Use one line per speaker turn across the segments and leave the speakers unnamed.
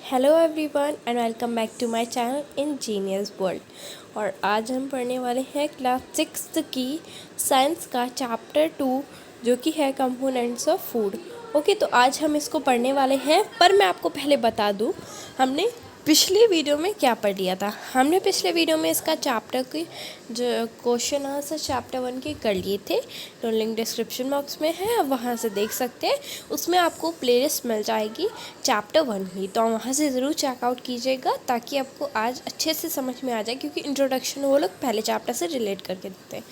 Hello everyone and welcome back to my channel engineers world. और आज हम पढ़ने वाले हैं क्लास 6 की साइंस का चैप्टर 2 जो कि है कंपोनेंट्स ऑफ फूड। ओके, तो आज हम इसको पढ़ने वाले हैं, पर मैं आपको पहले बता दूं हमने पिछली वीडियो में क्या पढ़ लिया था। हमने पिछले वीडियो में इसका चैप्टर की जो क्वेश्चन आंसर चैप्टर 1 के कर लिए थे, तो लिंक डिस्क्रिप्शन बॉक्स में है, आप वहाँ से देख सकते हैं। उसमें आपको प्लेलिस्ट मिल जाएगी चैप्टर 1 की, तो वहाँ से ज़रूर चेकआउट कीजिएगा ताकि आपको आज अच्छे से समझ में आ जाए, क्योंकि इंट्रोडक्शन वो लोग पहले चैप्टर से रिलेट करके देते हैं।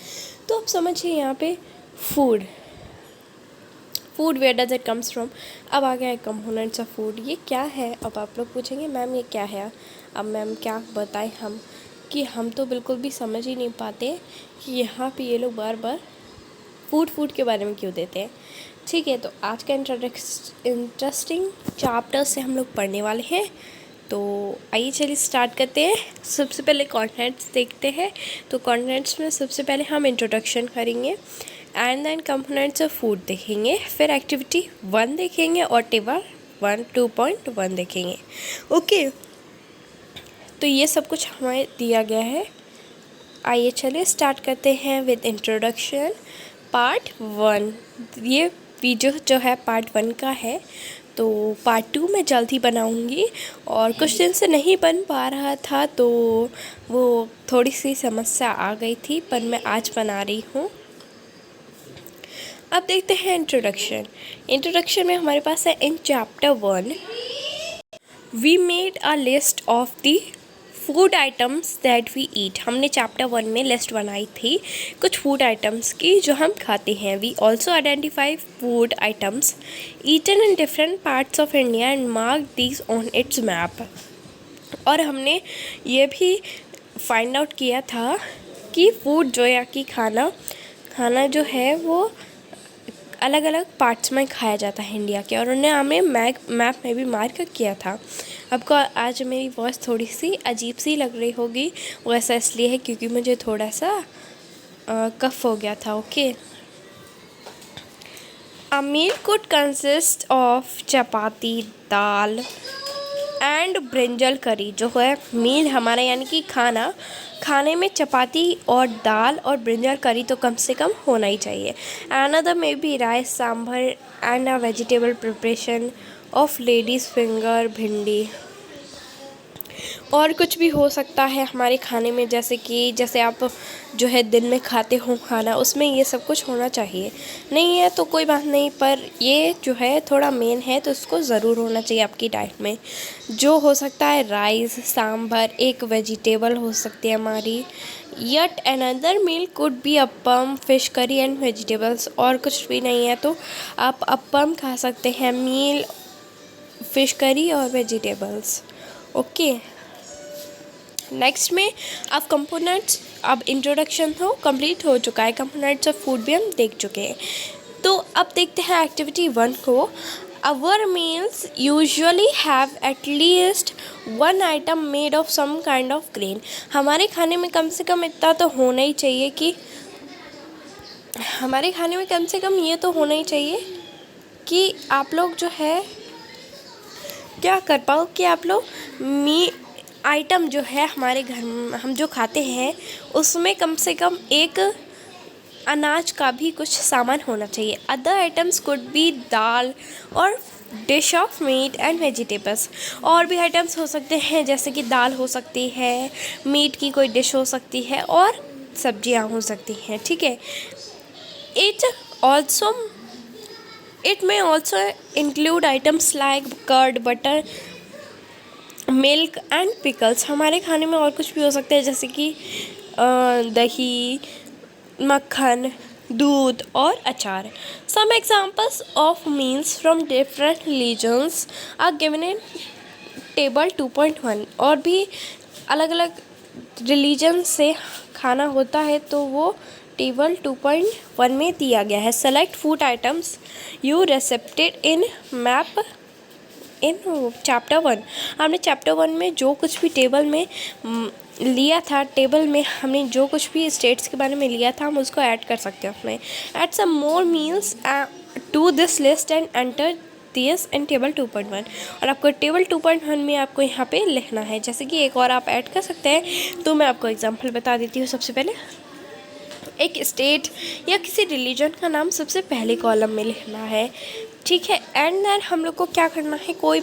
तो आप समझिए यहाँ पे food where does it comes from. अब आ गया है कंपोनेंट्स ऑफ फूड, ये क्या है। अब आप लोग पूछेंगे मैम ये क्या है। अब मैम क्या बताएं हम कि हम तो बिल्कुल भी समझ ही नहीं पाते कि यहाँ पे ये लोग बार बार फूड के बारे में क्यों देते हैं। ठीक है, तो आज का इंटरेस्टिंग चैप्टर से हम लोग पढ़ने वाले हैं। तो आइए चलिए स्टार्ट करते हैं। सबसे पहले कंटेंट्स देखते हैं। तो कंटेंट्स में सबसे पहले हम इंट्रोडक्शन करेंगे and then components of food देखेंगे, फिर एक्टिविटी 1 देखेंगे और टेबल 2.1 देखेंगे। ओके, तो ये सब कुछ हमें दिया गया है। आइए चलिए स्टार्ट करते हैं विद इंट्रोडक्शन पार्ट 1। ये वीडियो जो है पार्ट 1 का है, तो पार्ट 2 मैं जल्द ही बनाऊंगी। और कुछ दिन से नहीं बन पा रहा था, तो वो थोड़ी सी समस्या आ गई थी, पर मैं आज बना रही हूँ। अब देखते हैं इंट्रोडक्शन में हमारे पास है in chapter 1 we made a list of the food items that we eat. हमने चैप्टर 1 में लिस्ट बनाई थी कुछ फूड आइटम्स की जो हम खाते हैं। We also identify food items eaten in different parts of India and mark these on its map. और हमने ये भी फाइंड आउट किया था कि फूड जो या कि खाना जो है वो अलग अलग पार्ट्स में खाया जाता है इंडिया के, और उन्हें हमें मैप में भी मार्क किया था। आपको आज मेरी वॉइस थोड़ी सी अजीब सी लग रही होगी, वो ऐसा इसलिए है क्योंकि मुझे थोड़ा सा कफ हो गया था। Okay, a meal could consist of chapati, dal and brinjal curry. जो है मील हमारा यानी कि खाने में चपाती और दाल और ब्रिंजल करी तो कम से कम होना ही चाहिए। Another may be rice, sambar and a vegetable preparation of ladies finger, भिंडी। और कुछ भी हो सकता है हमारे खाने में, जैसे आप जो है दिन में खाते हो खाना, उसमें ये सब कुछ होना चाहिए। नहीं है तो कोई बात नहीं, पर ये जो है थोड़ा मेन है तो इसको ज़रूर होना चाहिए आपकी डाइट में। जो हो सकता है राइस, सांभर, एक वेजिटेबल हो सकती है हमारी। Yet another meal could be appam, fish curry and vegetables. और कुछ भी नहीं है तो आप अप्पम खा सकते हैं, मील, फिश करी और वेजिटेबल्स। ओके, नेक्स्ट में अब कंपोनेंट्स, अब इंट्रोडक्शन तो कंप्लीट हो चुका है, कंपोनेंट्स ऑफ फूड भी हम देख चुके हैं। तो अब देखते हैं एक्टिविटी 1 को। Our meals usually have at least 1 item made of some kind of grain. हमारे खाने में कम से कम इतना तो होना ही चाहिए कि हमारे खाने में कम से कम ये तो होना ही चाहिए कि आप लोग जो है क्या कर पाओ कि आप लोग आइटम जो है हमारे घर में हम जो खाते हैं उसमें कम से कम एक अनाज का भी कुछ सामान होना चाहिए। अदर आइटम्स कुड बी दाल और dish of meat and vegetables. और भी आइटम्स हो सकते हैं, जैसे कि दाल हो सकती है, मीट की कोई डिश हो सकती है और सब्जियां हो सकती हैं। ठीक है, it may also include items like curd, butter, milk and pickles. हमारे खाने में और कुछ भी हो सकते हैं, जैसे कि दही, मक्खन, दूध और अचार। Some examples of meals from different religions are given in table 2.1। और भी अलग अलग रिलीजन से खाना होता है तो वो टेबल 2.1 में दिया गया है। Select food items you receipted in map in chapter 1। हमने चैप्टर 1 में जो कुछ भी टेबल में लिया था, टेबल में हमने जो कुछ भी स्टेट्स के बारे में लिया था हम उसको ऐड कर सकते हैं उसमें। Add some more meals to this list and enter this in table 2.1 और आपको टेबल 2.1 में आपको यहाँ पे लिखना है। जैसे कि एक और आप ऐड कर सकते हैं, तो मैं आपको एग्जांपल बता देती हूँ। सबसे पहले एक स्टेट या किसी रिलीजन का नाम सबसे पहले कॉलम में लिखना है, ठीक है। एंड देन हम लोग को क्या करना है, कोई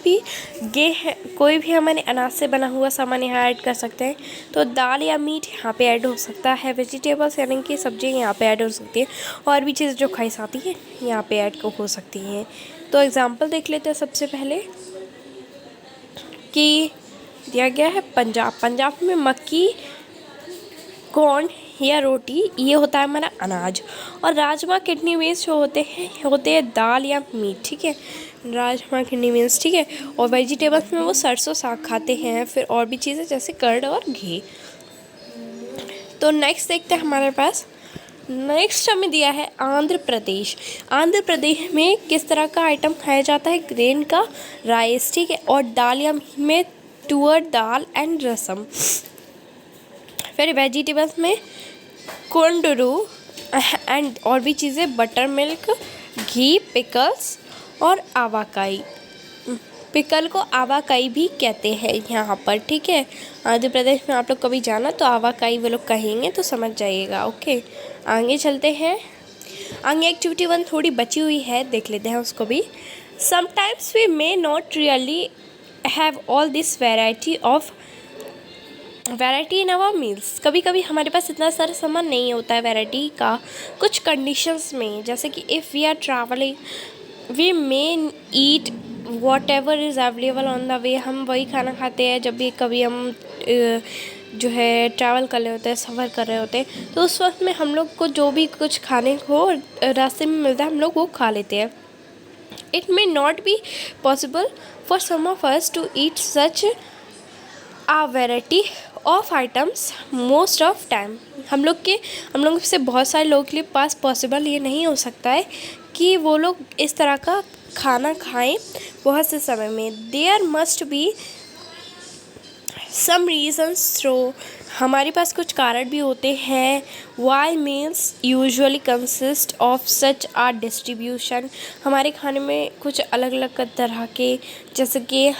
भी हमारे अनाज से बना हुआ सामान यहाँ ऐड कर सकते हैं। तो दाल या मीट यहाँ पे ऐड हो सकता है, वेजिटेबल्स यानी कि सब्जियाँ यहाँ पे ऐड हो सकती है, और भी चीज़ें जो खाई जाती हैं यहाँ पे ऐड हो सकती हैं। तो एग्जांपल देख लेते हैं। सबसे पहले कि दिया गया है पंजाब में मक्की, कॉर्न या रोटी, ये होता है हमारा अनाज। और राजमा किडनी बीन्स जो होते हैं दाल या मीट, ठीक है। राजमा किडनी बीन्स, ठीक है। और वेजिटेबल्स में वो सरसों साग खाते हैं, फिर और भी चीज़ें जैसे कर्ड और घी। तो नेक्स्ट देखते हैं हमारे पास। नेक्स्ट हमें दिया है आंध्र प्रदेश। आंध्र प्रदेश में किस तरह का आइटम खाया जाता है, ग्रेन का राइस, ठीक है। और दाल या में तुअर दाल एंड रसम। फिर वेजिटेबल्स में कोंडरू एंड और भी चीज़ें, बटर मिल्क, घी, पिकल्स और आवाकाई। पिकल को आवाकाई भी कहते हैं यहाँ पर, ठीक है। आंध्र प्रदेश में आप लोग कभी जाना तो आवाकाई वो लोग कहेंगे, तो समझ जाइएगा। ओके, आगे चलते हैं। आगे एक्टिविटी 1 थोड़ी बची हुई है, देख लेते हैं उसको भी। Sometimes we may not really have all this variety in our meals. कभी कभी हमारे पास इतना सारा सामान नहीं होता है वैरायटी का, कुछ कंडीशंस में। जैसे कि if we are travelling we may eat whatever is available on the way. हम वही खाना खाते हैं जब भी कभी हम जो है ट्रैवल कर रहे होते हैं, सफ़र कर रहे होते हैं, तो उस वक्त में हम लोग को जो भी कुछ खाने को रास्ते में मिलता है हम लोग वो खा लेते हैं। It may not be possible for some of us to eat such a variety of items most of time. हम लोग से बहुत सारे लोगों के लिए पास पॉसिबल ये नहीं हो सकता है कि वो लोग इस तरह का खाना खाएं बहुत से समय में। There must be some reasons throw, हमारे पास कुछ कारण भी होते हैं। Why meals usually consist of such a distribution, हमारे खाने में कुछ अलग अलग तरह के जैसे कि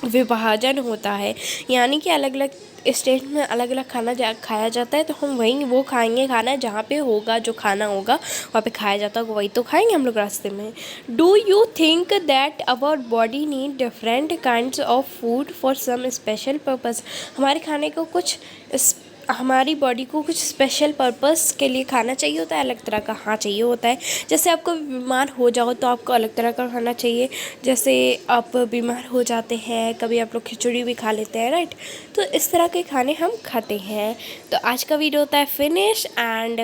विभाजन होता है, यानी कि अलग अलग स्टेट में अलग अलग खाना खाया जाता है, तो हम वो खाएंगे खाना जहाँ पे होगा, जो खाना होगा वहाँ पे खाया जाता होगा वही तो खाएंगे हम लोग रास्ते में। Do you think that our body need different kinds of food for some special purpose, हमारी बॉडी को कुछ स्पेशल पर्पस के लिए खाना चाहिए होता है, अलग तरह का हाँ चाहिए होता है। जैसे आपको बीमार हो जाओ तो आपको अलग तरह का खाना चाहिए, जैसे आप बीमार हो जाते हैं कभी आप लोग खिचड़ी भी खा लेते हैं, राइट। तो इस तरह के खाने हम खाते हैं। तो आज का वीडियो होता है फिनिश। एंड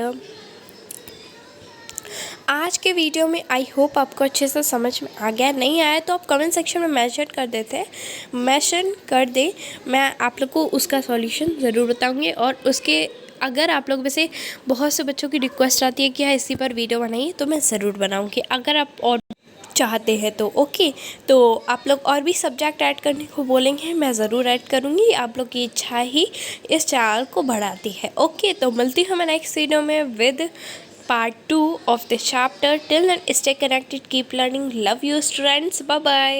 आज के वीडियो में आई होप आपको अच्छे से समझ में आ गया। नहीं आया तो आप कमेंट सेक्शन में मेंशन कर दे, मैं आप लोग को उसका सॉल्यूशन ज़रूर बताऊंगी। और उसके अगर आप लोग में से बहुत से बच्चों की रिक्वेस्ट आती है कि हाँ इसी पर वीडियो बनाइए, तो मैं ज़रूर बनाऊंगी। अगर आप और चाहते हैं तो ओके। तो आप लोग और भी सब्जेक्ट ऐड करने को बोलेंगे, मैं ज़रूर ऐड करूँगी। आप लोग की इच्छा ही इस चैनल को बढ़ाती है। ओके, तो मिलती हूँ मैं नेक्स्ट वीडियो में with part 2 of this chapter. Till then, stay connected, keep learning. Love you, students. Bye bye.